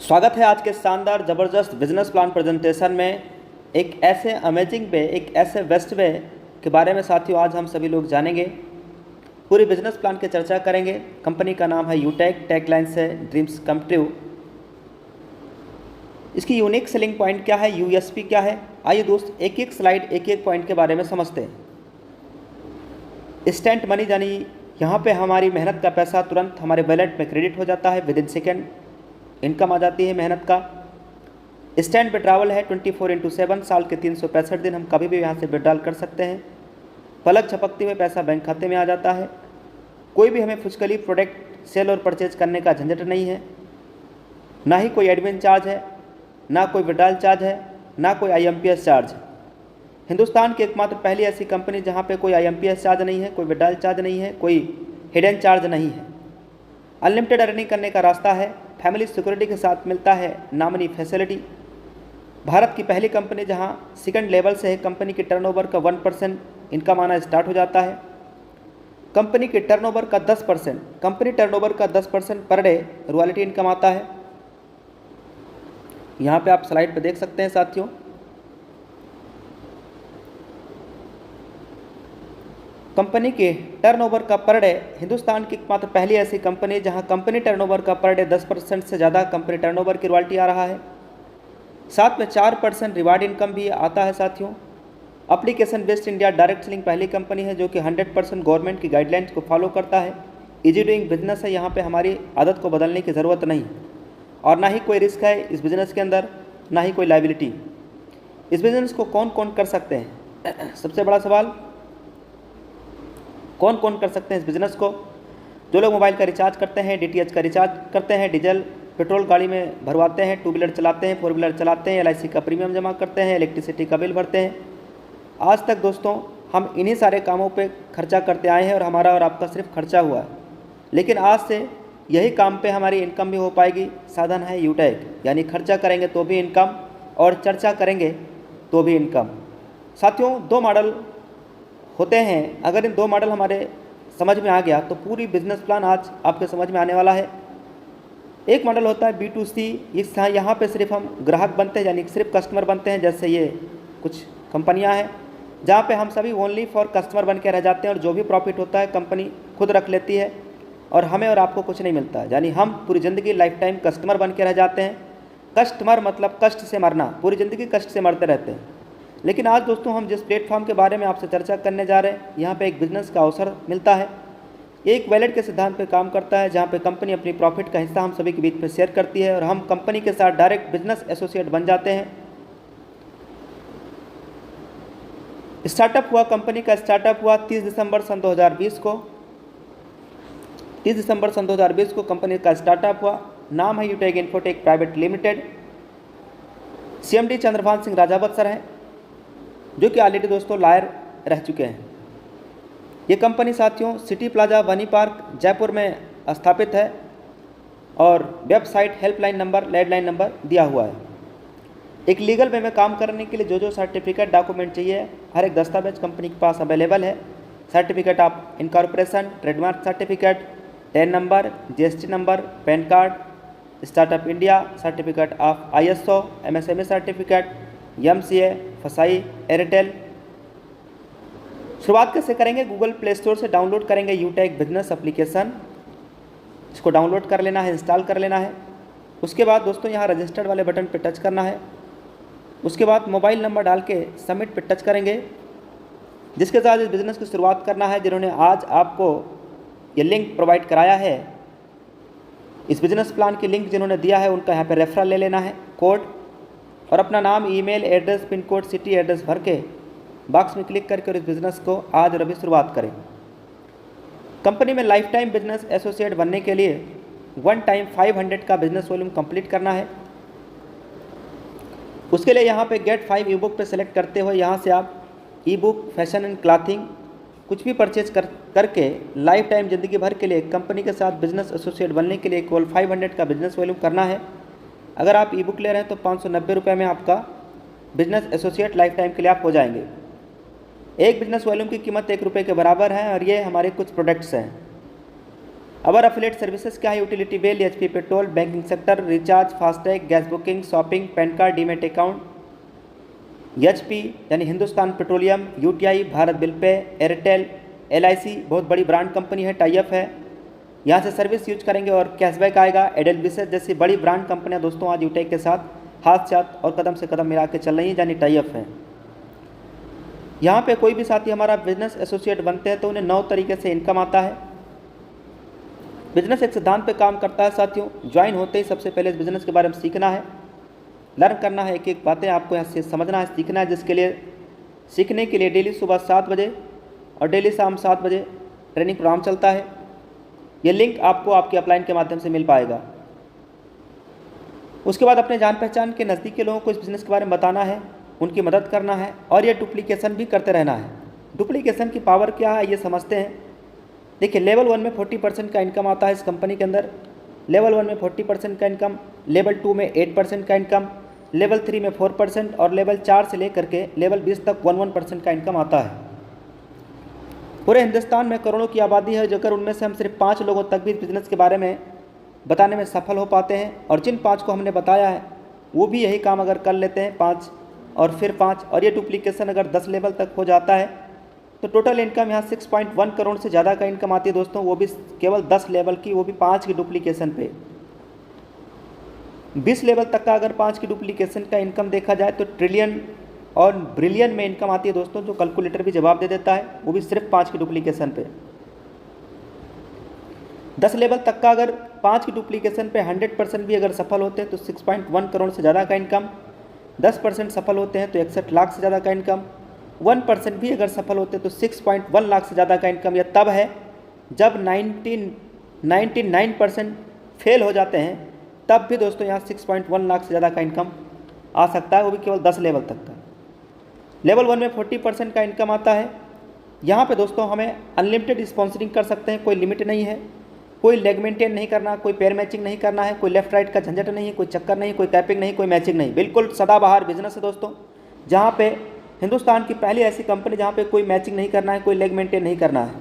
स्वागत है आज के शानदार ज़बरदस्त बिजनेस प्लान प्रेजेंटेशन में। एक ऐसे अमेजिंग वे, एक ऐसे बेस्ट वे के बारे में साथियों आज हम सभी लोग जानेंगे। पूरी बिजनेस प्लान की चर्चा करेंगे। कंपनी का नाम है यूटेक, टैगलाइन से ड्रीम्स कम ट्रू। इसकी यूनिक सेलिंग पॉइंट क्या है, यूएसपी क्या है, आइए दोस्त एक एक स्लाइड एक एक पॉइंट के बारे में समझते हैं। इंस्टेंट मनी, यानी यहाँ पे हमारी मेहनत का पैसा तुरंत हमारे वॉलेट में क्रेडिट हो जाता है, विद इन सेकेंड इनकम आ जाती है मेहनत का। इंस्टेंट विड्रॉवल है 24/7, साल के 365 दिन हम कभी भी यहाँ से विड्रॉल कर सकते हैं। पलक झपकते हुए पैसा बैंक खाते में आ जाता है। कोई भी हमें फुजकली प्रोडक्ट सेल और परचेज करने का झंझट नहीं है, ना ही कोई एडमिन चार्ज है, ना कोई विड्रॉल चार्ज है, ना कोई IMPS चार्ज है। हिंदुस्तान की एकमात्र पहली ऐसी कंपनी जहाँ पे कोई IMPS चार्ज नहीं है, कोई विड्रॉल चार्ज नहीं है, कोई हिडन चार्ज नहीं है। अनलिमिटेड अर्निंग करने का रास्ता है, फैमिली सिक्योरिटी के साथ मिलता है नॉमिनी फैसिलिटी। भारत की पहली कंपनी जहां सेकंड लेवल से है कंपनी की टर्नओवर का 1% इनकम आना स्टार्ट हो जाता है। कंपनी के टर्नओवर का 10% पर डे रॉयल्टी इनकम आता है। यहाँ पे आप स्लाइड पे देख सकते हैं साथियों। कंपनी के टर्नओवर का पर डे, हिंदुस्तान की एकमात्र पहली ऐसी कंपनी जहां कंपनी टर्नओवर का पर डे 10% से ज़्यादा कंपनी टर्नओवर की रॉयल्टी आ रहा है। साथ में 4% रिवार्ड इनकम भी आता है साथियों। Application based India direct selling पहली कंपनी है जो कि 100% गवर्नमेंट की गाइडलाइंस को फॉलो करता है। इजी डूइंग बिजनेस है, यहाँ पे हमारी आदत को बदलने की ज़रूरत नहीं और ना ही कोई रिस्क है इस बिज़नेस के अंदर, ना ही कोई लाइबिलिटी। इस बिज़नेस को कौन कौन कर सकते हैं, सबसे बड़ा सवाल, कौन कौन कर सकते हैं इस बिज़नेस को? जो लोग मोबाइल का रिचार्ज करते हैं, DTH का रिचार्ज करते हैं, डीजल पेट्रोल गाड़ी में भरवाते हैं, 2 व्हीलर चलाते हैं, 4 व्हीलर चलाते हैं, LIC का प्रीमियम जमा करते हैं, इलेक्ट्रिसिटी का बिल भरते हैं। आज तक दोस्तों हम इन्हीं सारे कामों पे खर्चा करते आए हैं और हमारा और आपका सिर्फ खर्चा हुआ है। लेकिन आज से यही काम पे हमारी इनकम भी हो पाएगी। साधन है यूटेक, यानी खर्चा करेंगे तो भी इनकम और चर्चा करेंगे तो भी इनकम। साथियों 2 मॉडल होते हैं, अगर इन 2 मॉडल हमारे समझ में आ गया तो पूरी बिजनेस प्लान आज आपके समझ में आने वाला है। एक मॉडल होता है B2C, यहाँ पे सिर्फ हम ग्राहक बनते हैं, यानी सिर्फ कस्टमर बनते हैं। जैसे ये कुछ कंपनियां हैं जहाँ पे हम सभी ओनली फॉर कस्टमर बन के रह जाते हैं और जो भी प्रॉफिट होता है कंपनी खुद रख लेती है और हमें और आपको कुछ नहीं मिलता है। यानी हम पूरी ज़िंदगी लाइफ टाइम कस्टमर बन के रह जाते हैं। कस्टमर मतलब कष्ट से मरना, पूरी ज़िंदगी कष्ट से मरते रहते हैं। लेकिन आज दोस्तों हम जिस प्लेटफॉर्म के बारे में आपसे चर्चा करने जा रहे हैं, यहाँ पे एक बिजनेस का अवसर मिलता है। एक वैलेट के सिद्धांत पे काम करता है, जहाँ पे कंपनी अपनी प्रॉफिट का हिस्सा हम सभी के बीच में शेयर करती है और हम कंपनी के साथ डायरेक्ट बिजनेस एसोसिएट बन जाते हैं। स्टार्टअप हुआ, कंपनी का स्टार्टअप हुआ 30 दिसंबर सन 2020 को। 30 दिसंबर सन 2020 को कंपनी का स्टार्टअप हुआ। नाम है Yutech Infotech private limited. CMD Chandrabhan Singh Rajawat sir हैं, जो कि ऑलरेडी दोस्तों लॉयर रह चुके हैं। ये कंपनी साथियों सिटी प्लाजा वनी पार्क जयपुर में स्थापित है और website, helpline number, landline number दिया हुआ है। एक लीगल वे में काम करने के लिए जो सर्टिफिकेट डॉक्यूमेंट चाहिए, हर एक दस्तावेज कंपनी के पास अवेलेबल है। Certificate of incorporation, trademark certificate, ten number, GST number, pan card, startup India, certificate of ISO, MSME certificate, MCA, फसाई, एयरटेल। शुरुआत कैसे करेंगे? गूगल प्ले स्टोर से डाउनलोड करेंगे यूटेक बिजनेस एप्लीकेशन। इसको डाउनलोड कर लेना है, इंस्टॉल कर लेना है। उसके बाद दोस्तों यहाँ रजिस्टर्ड वाले बटन पर टच करना है। उसके बाद मोबाइल नंबर डाल के सबमिट पे टच करेंगे, जिसके साथ इस बिज़नेस की शुरुआत करना है। जिन्होंने आज आपको ये लिंक प्रोवाइड कराया है, इस बिज़नेस प्लान की लिंक जिन्होंने दिया है, उनका यहाँ पे रेफरल ले लेना है, कोड और अपना नाम, email address, pin code, city address भर के बॉक्स में क्लिक करके और इस बिज़नेस को आज और अभी शुरुआत करें। कंपनी में लाइफ टाइम बिजनेस एसोसिएट बनने के लिए 1 टाइम 500 का बिजनेस वॉल्यूम कंप्लीट करना है। उसके लिए यहाँ पे गेट 5 ई बुक पे सेलेक्ट करते हुए यहाँ से आप ई बुक, फैशन एंड क्लॉथिंग कुछ भी परचेज करके लाइफ टाइम ज़िंदगी भर के लिए कंपनी के साथ बिजनेस एसोसिएट बनने के लिए केवल 500 का बिजनेस वॉल्यूम करना है। अगर आप ई बुक ले रहे हैं तो 590 रुपये में आपका बिजनेस एसोसिएट लाइफ टाइम के लिए आप हो जाएंगे। एक बिजनेस वॉल्यूम की कीमत 1 रुपये के बराबर है और ये हमारे कुछ प्रोडक्ट्स हैं। अवर अफिलिएट सर्विसेज क्या है? Utility bill, HP petrol, banking sector, recharge, FASTag, gas booking, shopping, PAN card, demat account, HP यानी Hindustan petroleum, UTI, Bharat bill pay, Airtel, LIC बहुत बड़ी ब्रांड कंपनी है, टाई अप है, यहाँ से सर्विस यूज करेंगे और कैशबैक आएगा। एडेलविसेस जैसी बड़ी ब्रांड कंपनियाँ दोस्तों आज यूटेक के साथ हाथ साथ और कदम से कदम मिला के चल रही हैं, यानी टाई अप है। यहाँ पे कोई भी साथी हमारा बिजनेस एसोसिएट बनते हैं तो उन्हें 9 तरीके से इनकम आता है। बिजनेस एक सिद्धांत पे काम करता है साथियों। ज्वाइन होते ही सबसे पहले इस बिज़नेस के बारे में सीखना है, लर्न करना है, एक एक बातें आपको यहाँ से समझना है, सीखना है, जिसके लिए सीखने के लिए डेली सुबह 7 बजे और डेली शाम 7 बजे ट्रेनिंग प्रोग्राम चलता है। ये लिंक आपको आपके अपलाइन के माध्यम से मिल पाएगा। उसके बाद अपने जान पहचान के नज़दीक के लोगों को इस बिज़नेस के बारे में बताना है, उनकी मदद करना है और ये डुप्लीकेशन भी करते रहना है। डुप्लीकेशन की पावर क्या है ये समझते हैं। देखिए, लेवल 1 में 40% का इनकम आता है इस कंपनी के अंदर। लेवल 1 में 40% का इनकम, लेवल 2 में 8% का इनकम, लेवल 3 में 4% और लेवल 4 से लेकर के लेवल 20 तक 11% का इनकम आता है। पूरे हिंदुस्तान में करोड़ों की आबादी है, जो अगर उनमें से हम सिर्फ 5 लोगों तक भी इस बिज़नेस के बारे में बताने में सफल हो पाते हैं और जिन 5 को हमने बताया है वो भी यही काम अगर कर लेते हैं 5 और फिर 5 और ये डुप्लीकेशन अगर 10 लेवल तक हो जाता है तो टोटल इनकम यहाँ 6.1 करोड़ से ज़्यादा का इनकम आती है दोस्तों, वो भी केवल 10 लेवल की, वो भी 5 की डुप्लीकेशन पे। 20 लेवल तक का अगर 5 की डुप्लीकेशन का इनकम देखा जाए तो ट्रिलियन और ब्रिलियन में इनकम आती है दोस्तों, जो कैलकुलेटर भी जवाब दे देता है, वो भी सिर्फ 5 की डुप्लीकेशन पे। 10 लेवल तक का अगर 5 की डुप्लीकेशन पे 100% भी अगर सफल होते हैं तो 6.1 करोड़ से ज़्यादा का इनकम, 10% सफल होते हैं तो 61 लाख से ज़्यादा का इनकम, 1% भी अगर सफल होते हैं तो 6.1 लाख से ज़्यादा का इनकम। यह तब है जब 99% फेल हो जाते हैं, तब भी दोस्तों यहाँ 6.1 लाख से ज़्यादा का इनकम आ सकता है, वो भी केवल 10 लेवल तक का। लेवल 1 में 40% का इनकम आता है। यहाँ पे दोस्तों हमें अनलिमिटेड स्पॉन्सरिंग कर सकते हैं, कोई लिमिट नहीं है, कोई लेग मेंटेन नहीं करना, कोई पैर मैचिंग नहीं करना है, कोई लेफ्ट राइट का झंझट नहीं है, कोई चक्कर नहीं, कोई कैपिंग नहीं, कोई मैचिंग नहीं, बिल्कुल सदाबहार बिजनेस है दोस्तों, जहाँ पे हिंदुस्तान की पहली ऐसी कंपनी जहाँ पे कोई मैचिंग नहीं करना है, कोई लेग मेंटेन नहीं करना है।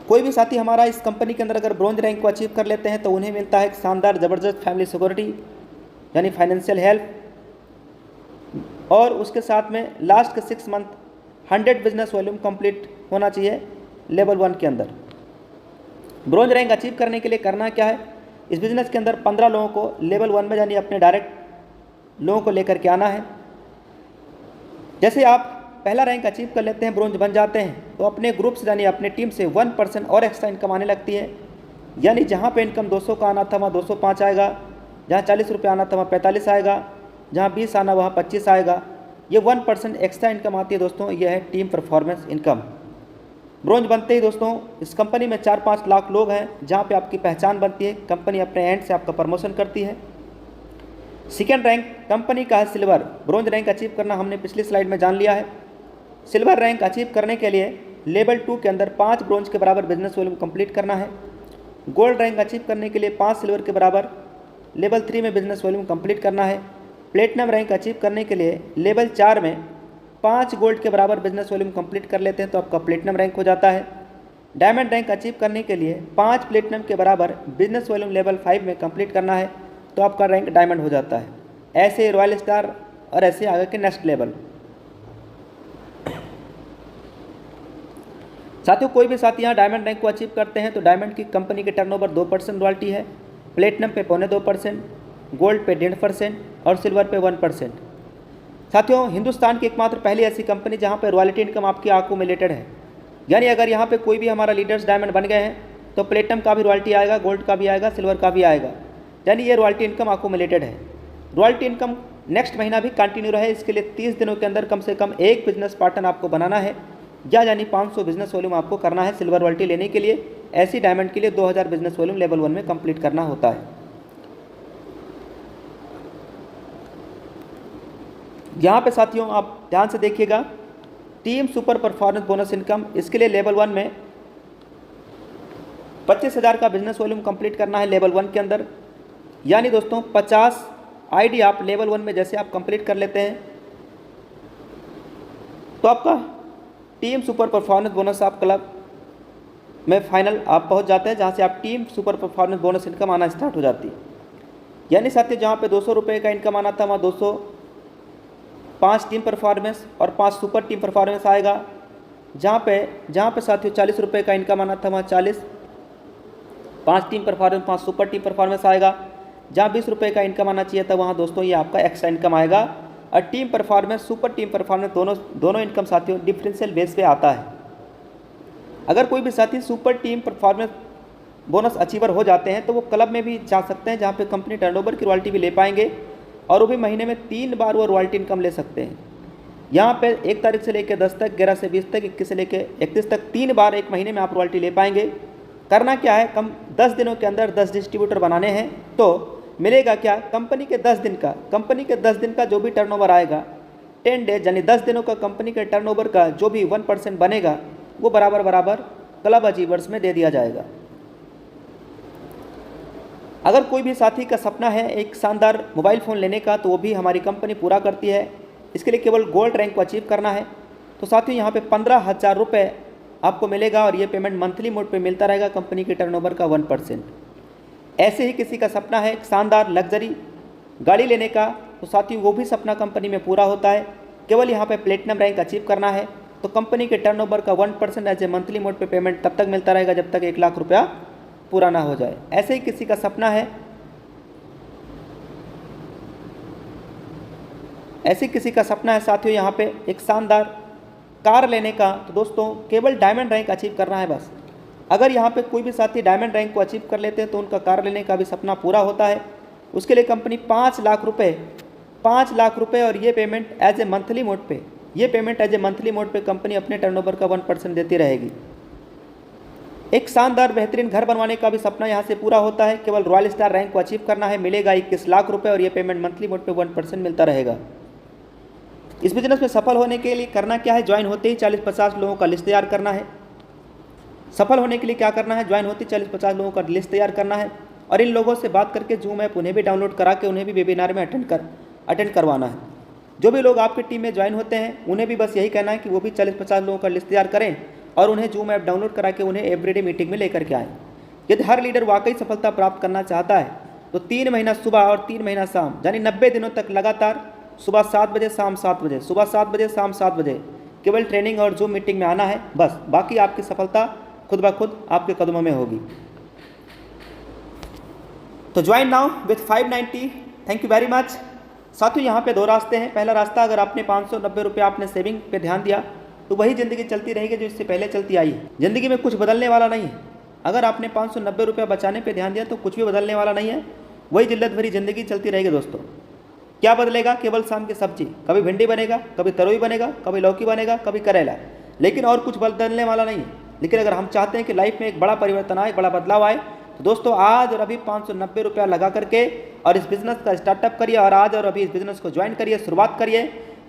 कोई भी साथी हमारा इस कंपनी के अंदर अगर ब्रॉन्ज रैंक को अचीव कर लेते हैं तो उन्हें मिलता है एक शानदार ज़बरदस्त फैमिली सिक्योरिटी यानी फाइनेंशियल हेल्प, और उसके साथ में लास्ट के 6 मंथ 100 बिजनेस वॉल्यूम कंप्लीट होना चाहिए लेवल 1 के अंदर। ब्रॉन्ज रैंक अचीव करने के लिए करना क्या है, इस बिज़नेस के अंदर 15 लोगों को लेवल 1 में यानी अपने डायरेक्ट लोगों को लेकर के आना है। जैसे आप पहला रैंक अचीव कर लेते हैं, ब्रॉन्ज बन जाते हैं, तो अपने ग्रुप से यानी अपने टीम से 1% और एक्स्ट्रा इनकम आने लगती है, यानी जहाँ पे इनकम 200 का आना था वहाँ 205 आएगा, जहाँ 40 रुपये आना था वहाँ 45 आएगा, जहाँ 20 आना वहाँ 25 आएगा। ये 1% एक्स्ट्रा इनकम आती है दोस्तों, यह है टीम परफॉर्मेंस इनकम। ब्रॉन्ज बनते ही दोस्तों इस कंपनी में 4-5 लाख लोग हैं, जहाँ पे आपकी पहचान बनती है, कंपनी अपने एंड से आपका प्रमोशन करती है। सेकेंड रैंक कंपनी का है सिल्वर। ब्रॉन्ज रैंक अचीव करना हमने पिछली स्लाइड में जान लिया है। सिल्वर रैंक अचीव करने के लिए लेवल 2 के अंदर 5 ब्रॉन्ज के बराबर बिजनेस वॉल्यूम कंप्लीट करना है। गोल्ड रैंक अचीव करने के लिए 5 सिल्वर के बराबर लेवल 3 में बिजनेस वॉल्यूम कंप्लीट करना है। प्लेटिनम रैंक अचीव करने के लिए लेवल 4 में 5 गोल्ड के बराबर बिजनेस वॉल्यूम कंप्लीट कर लेते हैं तो आपका प्लेटिनम रैंक हो जाता है। डायमंड रैंक अचीव करने के लिए 5 प्लेटिनम के बराबर बिजनेस वॉल्यूम लेवल 5 में कंप्लीट करना है तो आपका रैंक डायमंड हो जाता है। ऐसे रॉयल स्टार और ऐसे आगे के नेक्स्ट लेवल। साथियों, कोई भी साथी यहाँ डायमंड रैंक को अचीव करते हैं तो डायमंड की कंपनी के टर्नओवर 2% रॉयल्टी है, प्लेटिनम पे 0.25%, गोल्ड पे 1.5% और सिल्वर पे 1%। साथियों, हिंदुस्तान की एकमात्र पहली ऐसी कंपनी जहाँ पे रॉयल्टी इनकम आपकी अक्यूमुलेटेड है, यानी अगर यहाँ पे कोई भी हमारा लीडर्स डायमंड बन गए हैं तो प्लेटिनम का भी रॉयल्टी आएगा, गोल्ड का भी आएगा, सिल्वर का भी आएगा, यानी ये रॉयल्टी इनकम अक्यूमुलेटेड है। रॉयल्टी इनकम नेक्स्ट महीना भी कंटिन्यू रहे, इसके लिए 30 दिनों के अंदर कम से कम एक बिजनेस पार्टनर आपको बनाना है, या यानी 500 बिजनेस वॉल्यूम आपको करना है सिल्वर रॉयल्टी लेने के लिए। ऐसी डायमंड के लिए 2000 बिजनेस वॉल्यूम लेवल 1 में कंप्लीट करना होता है। यहाँ पे साथियों आप ध्यान से देखिएगा, team super performance bonus income, इसके लिए लेवल 1 में 25,000 का बिजनेस वॉल्यूम कंप्लीट करना है लेवल 1 के अंदर, यानी दोस्तों 50 आईडी आप लेवल 1 में जैसे आप कंप्लीट कर लेते हैं तो आपका टीम सुपर परफॉर्मेंस बोनस आप क्लब में फाइनल आप पहुंच जाते हैं, जहां से आप team super performance bonus income आना स्टार्ट हो जाती है। यानी साथियों जहां पे 200 रुपये का इनकम आना था वहाँ 205 टीम परफॉर्मेंस और 5 सुपर टीम परफॉर्मेंस आएगा। जहाँ पे साथियों 40 रुपये का इनकम आना था वहाँ 5 team performance 5 super team performance आएगा। जहाँ 20 रुपये का इनकम आना चाहिए था वहाँ दोस्तों ये आपका एक्स्ट्रा इनकम आएगा। और team performance super team performance दोनों इनकम साथियों डिफरेंशियल बेस पे आता है। अगर कोई भी साथी super team performance bonus achiever हो जाते हैं तो वो क्लब में भी जा सकते हैं, जहाँ पे कंपनी टर्नओवर की रॉयल्टी भी ले पाएंगे और वो भी महीने में 3 बार वो रॉयल्टी इनकम ले सकते हैं। यहाँ पे 1 तारीख से लेकर 10 तक, 11 से 20 तक, 21 से लेकर 31 तक 3 बार एक महीने में आप रॉयल्टी ले पाएंगे। करना क्या है, 10 दिनों के अंदर 10 डिस्ट्रीब्यूटर बनाने हैं। तो मिलेगा क्या, कंपनी के 10 दिन का जो भी टर्नओवर आएगा 10 डेज यानी 10 दिनों का कंपनी के टर्नओवर का जो भी 1% बनेगा वो बराबर क्लब अचीवर्स में दे दिया जाएगा। अगर कोई भी साथी का सपना है एक शानदार मोबाइल फ़ोन लेने का तो वो भी हमारी कंपनी पूरा करती है। इसके लिए केवल गोल्ड रैंक को अचीव करना है। तो साथियों यहाँ पे 15,000 रुपये आपको मिलेगा और ये पेमेंट मंथली मोड पे मिलता रहेगा कंपनी के टर्नओवर का 1%। ऐसे ही किसी का सपना है एक शानदार लग्जरी गाड़ी लेने का तो साथियों वो भी सपना कंपनी में पूरा होता है। केवल यहाँ पे प्लेटिनम रैंक अचीव करना है तो कंपनी के टर्नओवर का 1% एज ए मंथली मोड पे पेमेंट तब तक मिलता रहेगा जब तक 1 लाख रुपया पूरा ना हो जाए। ऐसे ही किसी का सपना है साथियों यहाँ पे एक शानदार कार लेने का तो दोस्तों केवल डायमंड रैंक अचीव करना है बस। अगर यहाँ पे कोई भी साथी डायमंड रैंक को अचीव कर लेते हैं तो उनका कार लेने का भी सपना पूरा होता है। उसके लिए कंपनी 5 लाख रुपए और ये payment as a monthly mode पे कंपनी अपने टर्नओवर का 1% देती रहेगी। एक शानदार बेहतरीन घर बनवाने का भी सपना यहाँ से पूरा होता है। केवल रॉयल स्टार रैंक को अचीव करना है, मिलेगा 21 लाख रुपए और ये पेमेंट मंथली मोड पे 1% मिलता रहेगा। इस बिजनेस में सफल होने के लिए करना क्या है, ज्वाइन होते ही 40-50 लोगों का लिस्ट तैयार करना है। सफल होने के लिए क्या करना है, ज्वाइन होते ही 40-50 लोगों का लिस्ट तैयार करना है और इन लोगों से बात करके जूम ऐप उन्हें भी डाउनलोड करा के उन्हें भी वेबिनार में अटेंड करवाना है। जो भी लोग आपकी टीम में ज्वाइन होते हैं उन्हें भी बस यही कहना है कि वो भी 40-50 लोगों का लिस्ट तैयार करें और उन्हें जूम ऐप डाउनलोड करा के उन्हें एवरीडे मीटिंग में लेकर के आएँ। यदि हर लीडर वाकई सफलता प्राप्त करना चाहता है तो 3 महीना सुबह और 3 महीना शाम यानी 90 दिनों तक लगातार सुबह 7 बजे शाम 7 बजे, सुबह 7 बजे शाम 7 बजे केवल ट्रेनिंग और जूम मीटिंग में आना है बस। बाकी आपकी सफलता खुद ब खुद आपके कदमों में होगी। तो join now with 590। Thank you very much. साथियों यहाँ पे 2 रास्ते हैं। पहला रास्ता, अगर आपने 590 रुपये आपने सेविंग पे ध्यान दिया तो वही ज़िंदगी चलती रहेगी जो इससे पहले चलती आई है। ज़िंदगी में कुछ बदलने वाला नहीं है। अगर आपने 590 रुपये बचाने पे ध्यान दिया तो कुछ भी बदलने वाला नहीं है, वही जिल्लत भरी ज़िंदगी चलती रहेगी दोस्तों। क्या बदलेगा, केवल शाम की सब्जी, कभी भिंडी बनेगा, कभी तरोई बनेगा, कभी लौकी बनेगा, कभी करेला, लेकिन और कुछ बदलने वाला नहीं है। लेकिन अगर हम चाहते हैं कि लाइफ में एक बड़ा परिवर्तन आए, बड़ा बदलाव आए तो दोस्तों आज और अभी 590 रुपया लगा करके और इस बिज़नेस का स्टार्टअप करिए और आज और अभी इस बिज़नेस को ज्वाइन करिए, शुरुआत करिए।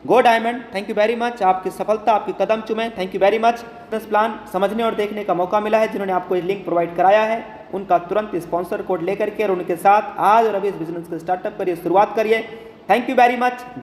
गो diamond. Thank you very much. आपकी सफलता आपके कदम चूमे। Thank you very much. Business plan समझने और देखने का मौका मिला है। जिन्होंने आपको ये लिंक प्रोवाइड कराया है उनका तुरंत स्पॉन्सर कोड लेकर के और उनके साथ आज और अभी इस बिज़नेस को स्टार्टअप करिए, शुरुआत करिए। Thank you very much.